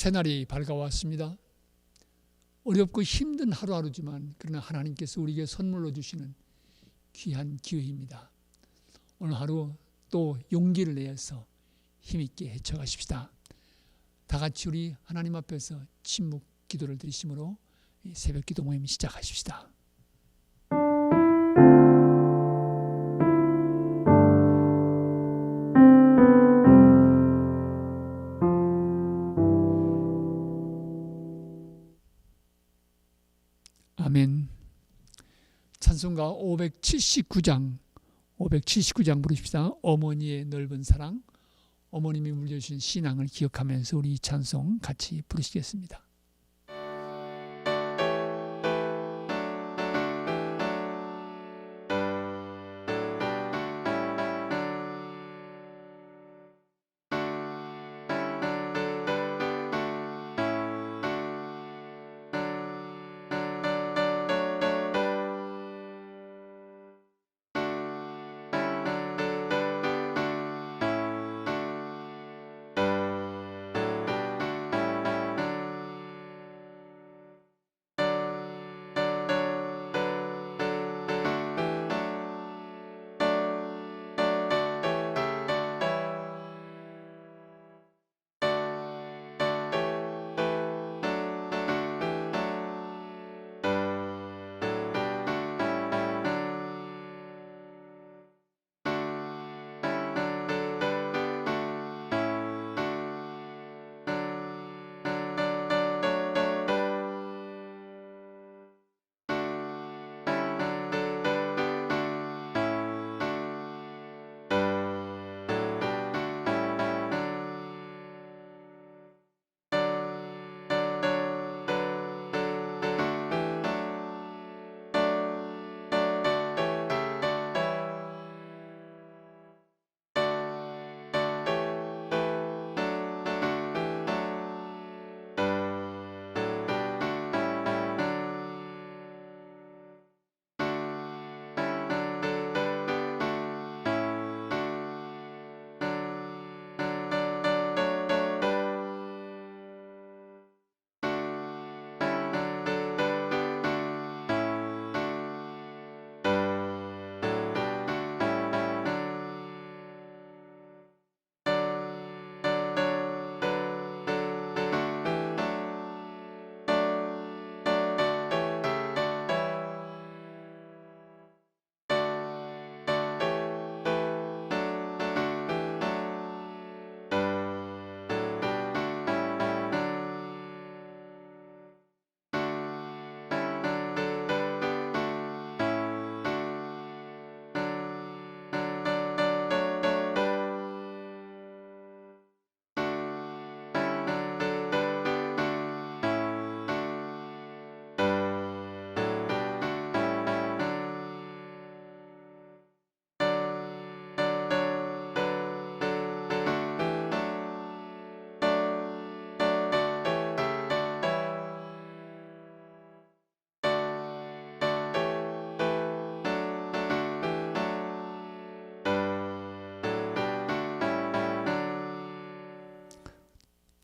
새날이 밝아왔습니다. 어렵고 힘든 하루하루지만 그러나 하나님께서 우리에게 선물로 주시는 귀한 기회입니다. 오늘 하루 또 용기를 내서 힘있게 헤쳐가십시다. 다 같이 우리 하나님 앞에서 침묵 기도를 드리심으로 새벽 기도 모임 시작하십시다. 아멘. 찬송가 579장 부르십시다. 어머니의 넓은 사랑, 어머님이 물려주신 신앙을 기억하면서 우리 찬송 같이 부르시겠습니다.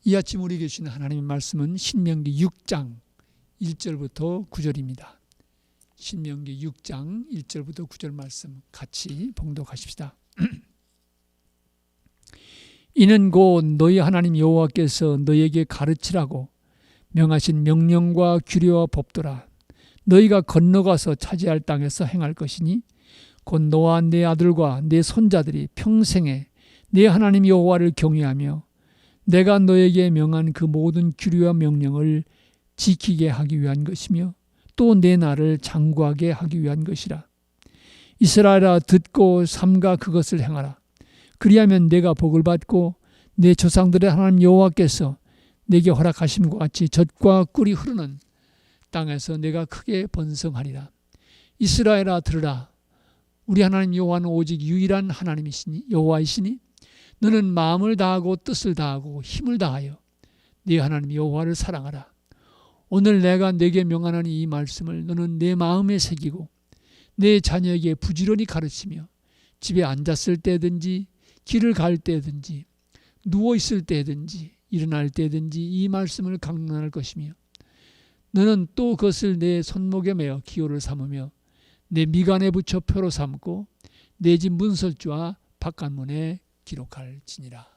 이 아침 우리 계시는 하나님의 말씀은 신명기 6장 1절부터 9절입니다. 신명기 6장 1절부터 9절 말씀 같이 봉독하십시다. 이는 곧 너희 하나님 여호와께서 너희에게 가르치라고 명하신 명령과 규례와 법도라. 너희가 건너가서 차지할 땅에서 행할 것이니 곧 너와 네 아들과 네 손자들이 평생에 네 하나님 여호와를 경외하며 내가 너에게 명한 그 모든 규례와 명령을 지키게 하기 위한 것이며 또 내 나를 장구하게 하기 위한 것이라. 이스라엘아 듣고 삼가 그것을 행하라. 그리하면 내가 복을 받고 내 조상들의 하나님 여호와께서 내게 허락하심과 같이 젖과 꿀이 흐르는 땅에서 내가 크게 번성하리라. 이스라엘아 들으라. 우리 하나님 여호와는 오직 유일한 하나님이시니 여호와이시니 너는 마음을 다하고 뜻을 다하고 힘을 다하여 네 하나님 여호와를 사랑하라. 오늘 내가 네게 명하는 이 말씀을 너는 내 마음에 새기고 내 자녀에게 부지런히 가르치며 집에 앉았을 때든지 길을 갈 때든지 누워있을 때든지 일어날 때든지 이 말씀을 강론할 것이며 너는 또 그것을 내 손목에 매어 기호를 삼으며 내 미간에 붙여 표로 삼고 내 집 문설주와 바깥문에 기록할지니라.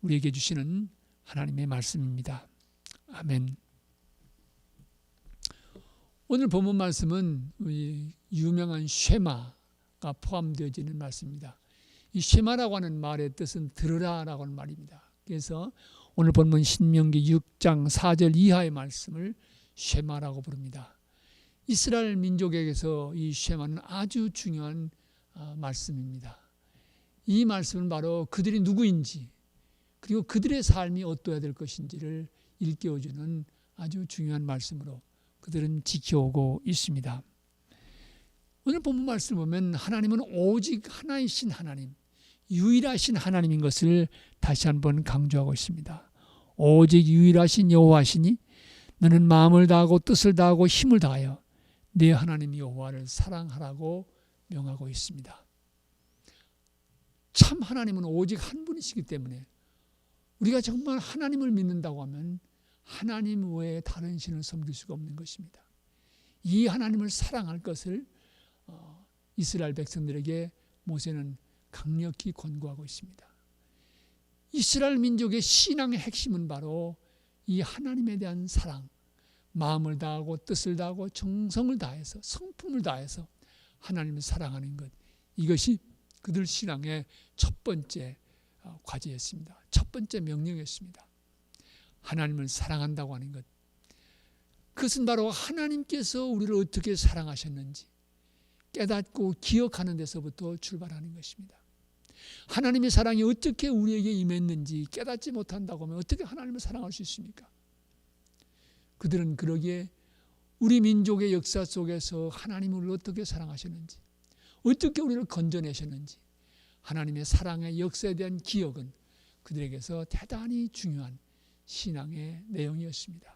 우리에게 주시는 하나님의 말씀입니다. 아멘. 오늘 본문 말씀은 유명한 쉐마가 포함되어지는 말씀입니다. 이 쉐마라고 하는 말의 뜻은 들으라라고 하는 말입니다. 그래서 오늘 본문 신명기 6장 4절 이하의 말씀을 쉐마라고 부릅니다. 이스라엘 민족에게서 이 쉐마는 아주 중요한 말씀입니다. 이 말씀은 바로 그들이 누구인지 그리고 그들의 삶이 어떠해야 될 것인지를 일깨워주는 아주 중요한 말씀으로 그들은 지켜오고 있습니다. 오늘 본문 말씀을 보면 하나님은 오직 하나이신 하나님, 유일하신 하나님인 것을 다시 한번 강조하고 있습니다. 오직 유일하신 여호와시니 너는 마음을 다하고 뜻을 다하고 힘을 다하여 네 하나님 여호와를 사랑하라고 명하고 있습니다. 참 하나님은 오직 한 분이시기 때문에 우리가 정말 하나님을 믿는다고 하면 하나님 외에 다른 신을 섬길 수가 없는 것입니다. 이 하나님을 사랑할 것을 이스라엘 백성들에게 모세는 강력히 권고하고 있습니다. 이스라엘 민족의 신앙의 핵심은 바로 이 하나님에 대한 사랑, 마음을 다하고 뜻을 다하고 정성을 다해서 성품을 다해서 하나님을 사랑하는 것, 이것이 그들 신앙의 첫 번째 과제였습니다. 첫 번째 명령이었습니다. 하나님을 사랑한다고 하는 것, 그것은 바로 하나님께서 우리를 어떻게 사랑하셨는지 깨닫고 기억하는 데서부터 출발하는 것입니다. 하나님의 사랑이 어떻게 우리에게 임했는지 깨닫지 못한다고 하면 어떻게 하나님을 사랑할 수 있습니까? 그들은 그러기에 우리 민족의 역사 속에서 하나님을 우리를 어떻게 사랑하셨는지, 어떻게 우리를 건져내셨는지 하나님의 사랑의 역사에 대한 기억은 그들에게서 대단히 중요한 신앙의 내용이었습니다.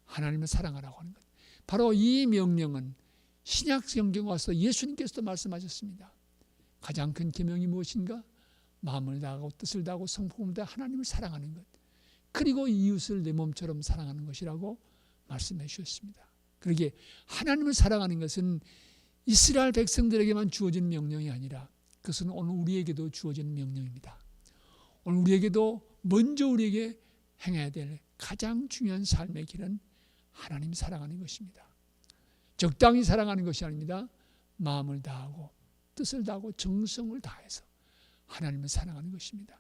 하나님을 사랑하라고 하는 것. 바로 이 명령은 신약 성경에 와서 예수님께서도 말씀하셨습니다. 가장 큰 계명이 무엇인가? 마음을 다하고 뜻을 다하고 성품을 다해 하나님을 사랑하는 것. 그리고 이웃을 내 몸처럼 사랑하는 것이라고 말씀해 주셨습니다. 그러기에 하나님을 사랑하는 것은 이스라엘 백성들에게만 주어진 명령이 아니라 그것은 오늘 우리에게도 주어진 명령입니다. 오늘 우리에게도 먼저 우리에게 행해야 될 가장 중요한 삶의 길은 하나님 사랑하는 것입니다. 적당히 사랑하는 것이 아닙니다. 마음을 다하고 뜻을 다하고 정성을 다해서 하나님을 사랑하는 것입니다.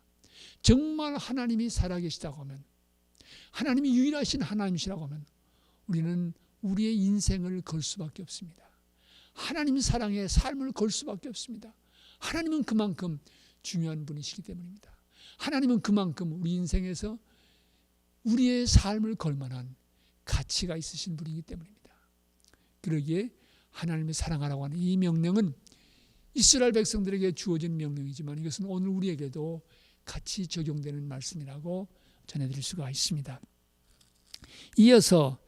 정말 하나님이 살아계시다고 하면, 하나님이 유일하신 하나님이시라고 하면 우리는 우리의 인생을 걸 수밖에 없습니다. 하나님 사랑에 삶을 걸 수밖에 없습니다. 하나님은 그만큼 중요한 분이시기 때문입니다. 하나님은 그만큼 우리 인생에서 우리의 삶을 걸 만한 가치가 있으신 분이기 때문입니다. 그러기에 하나님을 사랑하라고 하는 이 명령은 이스라엘 백성들에게 주어진 명령이지만 이것은 오늘 우리에게도 같이 적용되는 말씀이라고 전해드릴 수가 있습니다. 이어서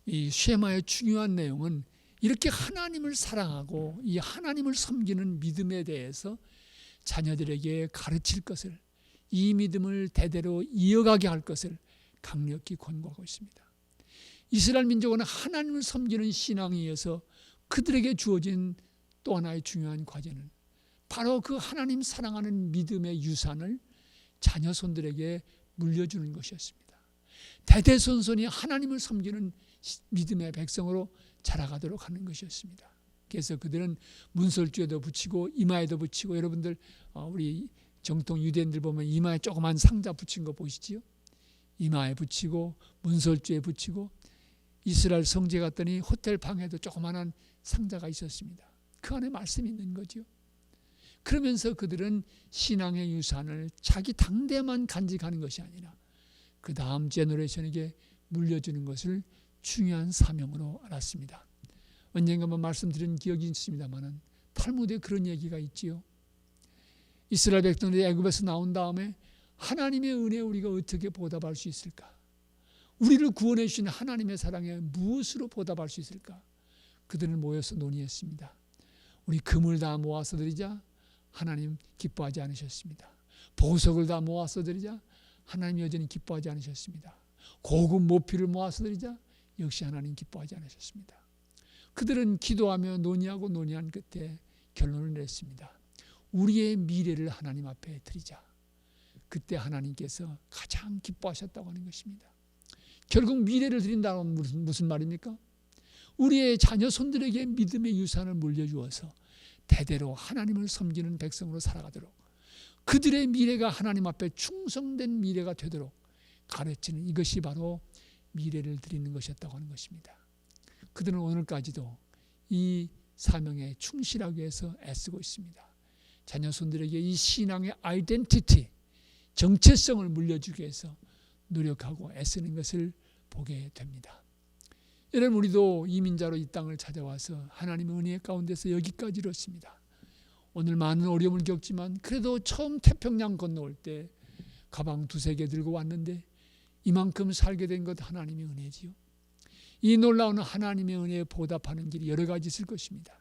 이 쉐마의 중요한 내용은 이렇게 하나님을 사랑하고 이 하나님을 섬기는 믿음에 대해서 자녀들에게 가르칠 것을, 이 믿음을 대대로 이어가게 할 것을 강력히 권고하고 있습니다. 이스라엘 민족은 하나님을 섬기는 신앙에 의해서 그들에게 주어진 또 하나의 중요한 과제는 바로 그 하나님 사랑하는 믿음의 유산을 자녀손들에게 물려주는 것이었습니다. 대대손손이 하나님을 섬기는 믿음의 백성으로 자라가도록 하는 것이었습니다. 그래서 그들은 문설주에도 붙이고 이마에도 붙이고, 여러분들 우리 정통 유대인들 보면 이마에 조그만 상자 붙인 거 보시지요? 이마에 붙이고 문설주에 붙이고, 이스라엘 성지에 갔더니 호텔 방에도 조그마한 상자가 있었습니다. 그 안에 말씀이 있는 거죠. 그러면서 그들은 신앙의 유산을 자기 당대만 간직하는 것이 아니라 그 다음 제너레이션에게 물려주는 것을 중요한 사명으로 알았습니다. 언젠가 한번 말씀드린 기억이 있습니다만 탈무드에 그런 얘기가 있지요. 이스라엘 백성들이 애굽에서 나온 다음에 하나님의 은혜에 우리가 어떻게 보답할 수 있을까? 우리를 구원해 주신 하나님의 사랑에 무엇으로 보답할 수 있을까? 그들은 모여서 논의했습니다. 우리 금을 다 모아서 드리자. 하나님 기뻐하지 않으셨습니다. 보석을 다 모아서 드리자. 하나님 여전히 기뻐하지 않으셨습니다. 고급 모피를 모아서 드리자 역시 하나님 기뻐하지 않으셨습니다. 그들은 기도하며 논의한 끝에 결론을 냈습니다. 우리의 미래를 하나님 앞에 드리자. 그때 하나님께서 가장 기뻐하셨다고 하는 것입니다. 결국 미래를 드린다는 무슨 말입니까? 우리의 자녀 손들에게 믿음의 유산을 물려주어서 대대로 하나님을 섬기는 백성으로 살아가도록, 그들의 미래가 하나님 앞에 충성된 미래가 되도록 가르치는, 이것이 바로 미래를 드리는 것이었다고 하는 것입니다. 그들은 오늘까지도 이 사명에 충실하기 위해서 애쓰고 있습니다. 자녀 손들에게 이 신앙의 아이덴티티, 정체성을 물려주기 위해서 노력하고 애쓰는 것을 보게 됩니다. 여러분, 우리도 이민자로 이 땅을 찾아와서 하나님의 은혜 가운데서 여기까지 이뤘습니다. 오늘 많은 어려움을 겪지만 그래도 처음 태평양 건너올 때 가방 2-3개 들고 왔는데 이만큼 살게 된 것 하나님의 은혜지요. 이 놀라운 하나님의 은혜에 보답하는 길이 여러 가지 있을 것입니다.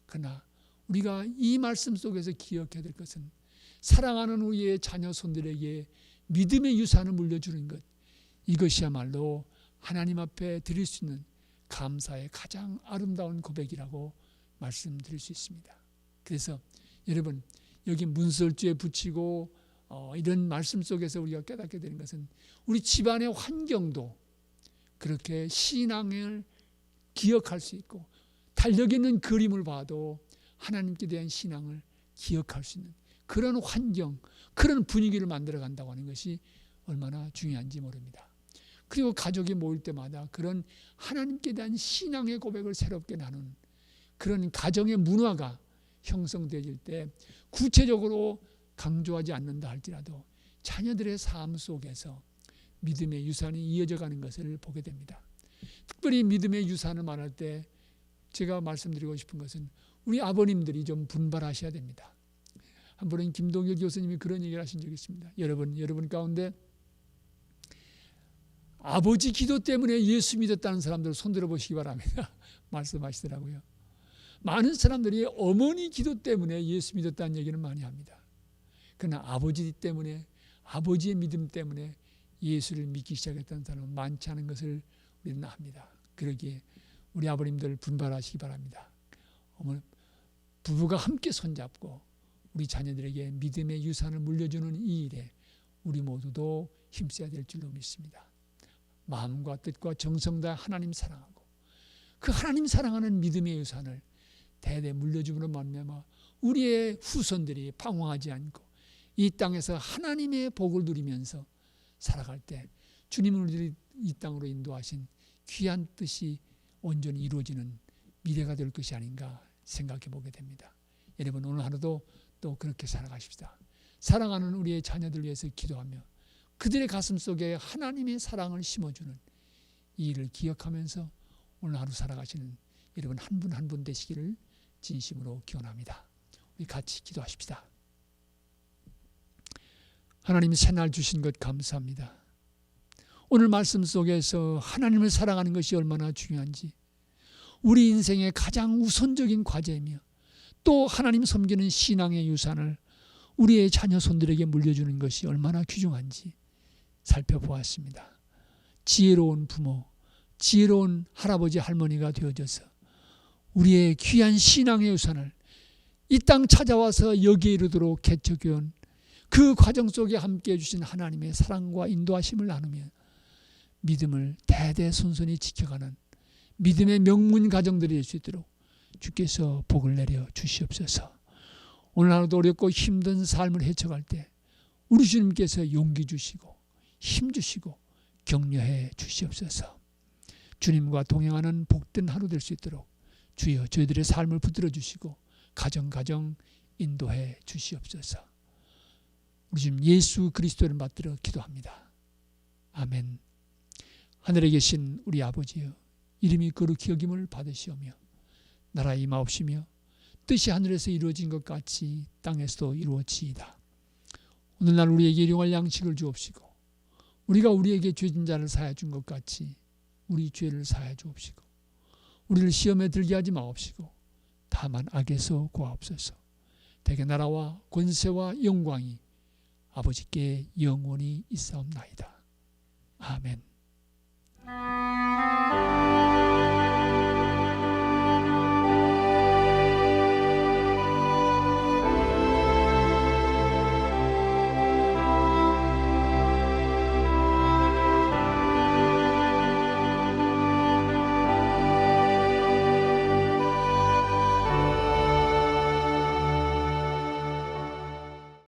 그러나 우리가 이 말씀 속에서 기억해야 될 것은 사랑하는 우리의 자녀 손들에게 믿음의 유산을 물려주는 것, 이것이야말로 하나님 앞에 드릴 수 있는 감사의 가장 아름다운 고백이라고 말씀드릴 수 있습니다. 그래서 여러분, 여기 문설주에 붙이고 이런 말씀 속에서 우리가 깨닫게 되는 것은 우리 집안의 환경도 그렇게 신앙을 기억할 수 있고, 달력 있는 그림을 봐도 하나님께 대한 신앙을 기억할 수 있는 그런 환경, 그런 분위기를 만들어 간다고 하는 것이 얼마나 중요한지 모릅니다. 그리고 가족이 모일 때마다 그런 하나님께 대한 신앙의 고백을 새롭게 나누는 그런 가정의 문화가 형성되어질 때, 구체적으로 강조하지 않는다 할지라도 자녀들의 삶 속에서 믿음의 유산이 이어져 가는 것을 보게 됩니다. 특별히 믿음의 유산을 말할 때 제가 말씀드리고 싶은 것은 우리 아버님들이 좀 분발하셔야 됩니다. 한 번은 김동일 교수님이 그런 얘기를 하신 적이 있습니다. 여러분 가운데 아버지 기도 때문에 예수 믿었다는 사람들 손들어 보시기 바랍니다. 말씀하시더라고요. 많은 사람들이 어머니 기도 때문에 예수 믿었다는 얘기는 많이 합니다. 그러나 아버지 때문에, 아버지의 믿음 때문에 예수를 믿기 시작했다는 사람은 많지 않은 것을 우리는 압니다. 그러기에 우리 아버님들 분발하시기 바랍니다. 부부가 함께 손잡고 우리 자녀들에게 믿음의 유산을 물려주는 이 일에 우리 모두도 힘써야 될 줄로 믿습니다. 마음과 뜻과 정성 다 하나님 사랑하고 그 하나님 사랑하는 믿음의 유산을 대대 물려줌으로 말미암아 우리의 후손들이 방황하지 않고 이 땅에서 하나님의 복을 누리면서 살아갈 때 주님은 우리를 이 땅으로 인도하신 귀한 뜻이 온전히 이루어지는 미래가 될 것이 아닌가 생각해 보게 됩니다. 여러분, 오늘 하루도 또 그렇게 살아가십시다. 사랑하는 우리의 자녀들 위해서 기도하며 그들의 가슴 속에 하나님의 사랑을 심어주는 이 일을 기억하면서 오늘 하루 살아가시는 여러분 한 분 한 분 되시기를 진심으로 기원합니다. 우리 같이 기도하십시다. 하나님, 새날 주신 것 감사합니다. 오늘 말씀 속에서 하나님을 사랑하는 것이 얼마나 중요한지, 우리 인생의 가장 우선적인 과제이며 또 하나님 섬기는 신앙의 유산을 우리의 자녀 손들에게 물려주는 것이 얼마나 귀중한지 살펴보았습니다. 지혜로운 부모, 지혜로운 할아버지 할머니가 되어져서 우리의 귀한 신앙의 유산을 이 땅 찾아와서 여기에 이르도록 개척해온 그 과정 속에 함께해 주신 하나님의 사랑과 인도하심을 나누며 믿음을 대대손손히 지켜가는 믿음의 명문 가정들이 될 수 있도록 주께서 복을 내려 주시옵소서. 오늘 하루도 어렵고 힘든 삶을 헤쳐갈 때 우리 주님께서 용기 주시고 힘 주시고 격려해 주시옵소서. 주님과 동행하는 복된 하루 될 수 있도록 주여 저희들의 삶을 붙들어 주시고 가정 인도해 주시옵소서. 우리 주님 예수 그리스도를 받들어 기도합니다. 아멘. 하늘에 계신 우리 아버지여, 이름이 거룩히 여김을 받으시오며 나라 임하옵시며 뜻이 하늘에서 이루어진 것 같이 땅에서도 이루어지이다. 오늘날 우리에게 일용할 양식을 주옵시고 우리가 우리에게 죄진 자를 사하여 준 것 같이 우리 죄를 사하여 주옵시고 우리를 시험에 들게 하지 마옵시고 다만 악에서 구하옵소서. 대개 나라와 권세와 영광이 아버지께 영원히 있사옵나이다. 아멘.